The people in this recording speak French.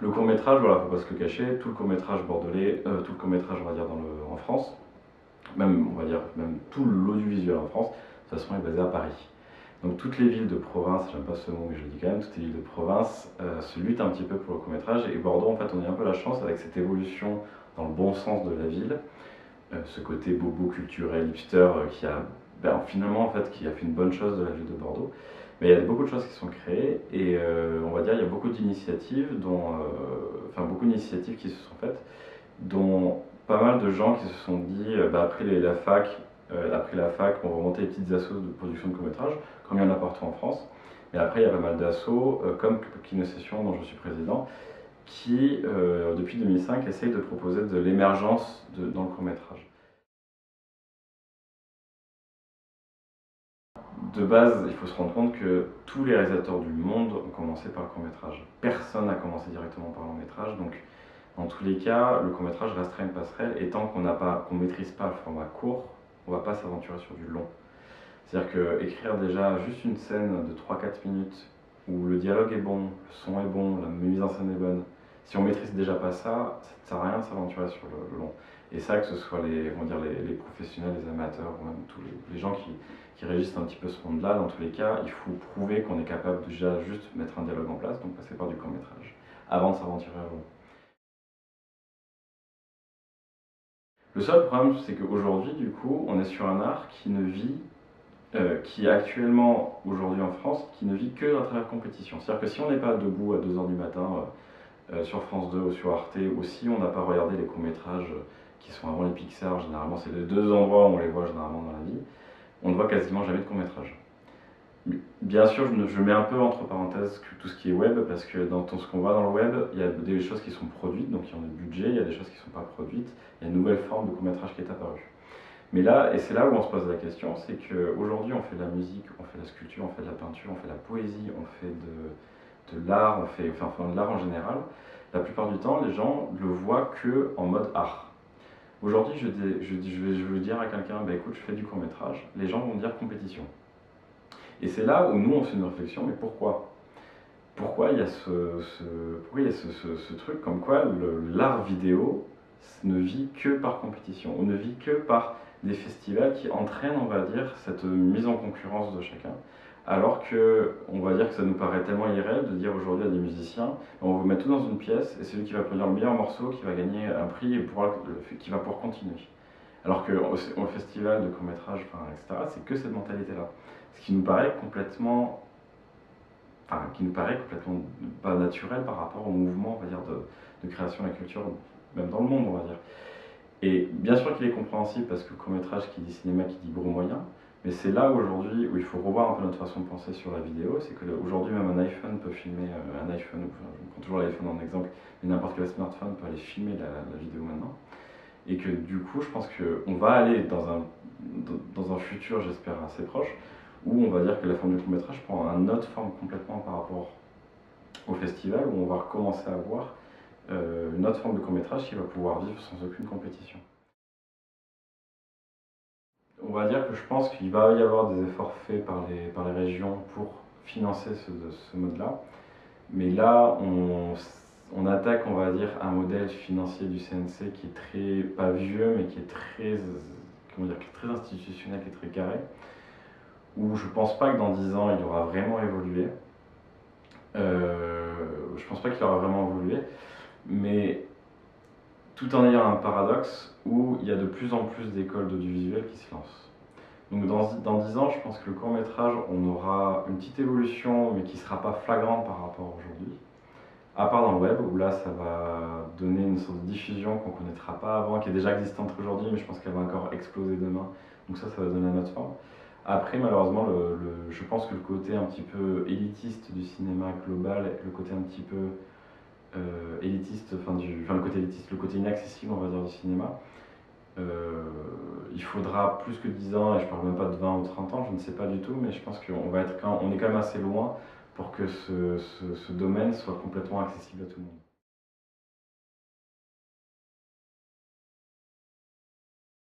Le court-métrage, voilà, faut pas se le cacher, tout le court-métrage bordelais, tout le court-métrage, on va dire, en France, même, on va dire, même tout l'audiovisuel en France, de toute façon, est basé à Paris. Donc toutes les villes de province, j'aime pas ce mot mais je le dis quand même, toutes les villes de province se luttent un petit peu pour le court-métrage, et Bordeaux, en fait, on a un peu la chance avec cette évolution dans le bon sens de la ville, ce côté bobo culturel, hipster, qui a finalement en fait, qui a fait une bonne chose de la ville de Bordeaux. Mais il y a beaucoup de choses qui sont créées et on va dire il y a beaucoup d'initiatives, beaucoup d'initiatives qui se sont faites, dont pas mal de gens qui se sont dit après la fac, on va monter des petites assos de production de court-métrage, comme il y en a partout en France. Mais après, il y a pas mal d'assos, comme Clinosession, dont je suis président, qui, depuis 2005, essayent de proposer de l'émergence dans le court-métrage. De base, il faut se rendre compte que tous les réalisateurs du monde ont commencé par le court-métrage. Personne n'a commencé directement par le long-métrage, donc dans tous les cas, le court-métrage restera une passerelle, et tant qu'on ne maîtrise pas le format court, on ne va pas s'aventurer sur du long. C'est-à-dire qu'écrire déjà juste une scène de 3-4 minutes, où le dialogue est bon, le son est bon, la mise en scène est bonne, si on maîtrise déjà pas ça, ça ne sert à rien de s'aventurer sur le long. Et ça, que ce soit les professionnels, les amateurs, ou même tous les gens qui régissent un petit peu ce monde-là, dans tous les cas, il faut prouver qu'on est capable de déjà juste mettre un dialogue en place, donc passer par du court-métrage, avant de s'aventurer au long. Le seul problème, c'est qu'aujourd'hui, du coup, on est sur un art qui ne vit, qui est actuellement, aujourd'hui en France, qui ne vit que à travers compétition. C'est-à-dire que si on n'est pas debout à 2h du matin sur France 2 ou sur Arte, ou si on n'a pas regardé les courts-métrages qui sont avant les Pixar, généralement c'est les deux endroits où on les voit généralement dans la vie, on ne voit quasiment jamais de court-métrage. Bien sûr, je mets un peu entre parenthèses tout ce qui est web, parce que dans tout ce qu'on voit dans le web, il y a des choses qui sont produites, donc il y a du budget, il y a des choses qui ne sont pas produites, il y a une nouvelle forme de court-métrage qui est apparue. Mais là, et c'est là où on se pose la question, c'est qu'aujourd'hui on fait de la musique, on fait de la sculpture, on fait de la peinture, on fait de la poésie, on fait de l'art, on fait de l'art en général. La plupart du temps, les gens le voient que en mode art. Aujourd'hui, je veux dire à quelqu'un, bah écoute, je fais du court-métrage, les gens vont dire compétition. Et c'est là où nous on fait une réflexion, mais pourquoi? Pourquoi il y a ce truc comme quoi l'art vidéo ne vit que par compétition, ou ne vit que par des festivals qui entraînent, on va dire, cette mise en concurrence de chacun. Alors que, on va dire que ça nous paraît tellement irréel de dire aujourd'hui à des musiciens, on vous met tout dans une pièce et celui qui va produire le meilleur morceau qui va gagner un prix et qui va pouvoir continuer. Alors qu'au festival de court-métrage, etc., c'est que cette mentalité-là. Ce qui nous paraît complètement pas naturel par rapport au mouvement, on va dire, de création de la culture, même dans le monde, on va dire. Et bien sûr qu'il est compréhensible parce que le court-métrage qui dit cinéma, qui dit gros moyen, mais c'est là aujourd'hui où il faut revoir un peu notre façon de penser sur la vidéo, c'est qu'aujourd'hui même un iPhone peut filmer, je prends toujours l'iPhone en exemple, mais n'importe quel smartphone peut aller filmer la vidéo maintenant. Et que du coup, je pense qu'on va aller dans un futur, j'espère, assez proche, où on va dire que la forme du court-métrage prend une autre forme complètement par rapport au festival, où on va recommencer à voir une autre forme de court-métrage qui va pouvoir vivre sans aucune compétition. On va dire que je pense qu'il va y avoir des efforts faits par les régions pour financer ce mode-là, mais là, on attaque, on va dire, un modèle financier du CNC qui est très, pas vieux, mais qui est très, très institutionnel, qui est très carré, où je pense pas que dans 10 ans il aura vraiment évolué. Je pense pas qu'il aura vraiment évolué, mais tout en ayant un paradoxe où il y a de plus en plus d'écoles d'audiovisuel qui se lancent. Donc dans 10 ans, je pense que le court-métrage, on aura une petite évolution, mais qui ne sera pas flagrante par rapport à aujourd'hui. À part dans le web, où là, ça va donner une sorte de diffusion qu'on ne connaîtra pas avant, qui est déjà existante aujourd'hui, mais je pense qu'elle va encore exploser demain. Donc ça va donner une autre forme. Après, malheureusement, je pense que le côté un petit peu élitiste du cinéma global, le côté un petit peu élitiste, le côté inaccessible, on va dire, du cinéma, il faudra plus que 10 ans, et je parle même pas de 20 ou 30 ans, je ne sais pas du tout, mais je pense qu'on est quand même assez loin pour que ce domaine soit complètement accessible à tout le monde.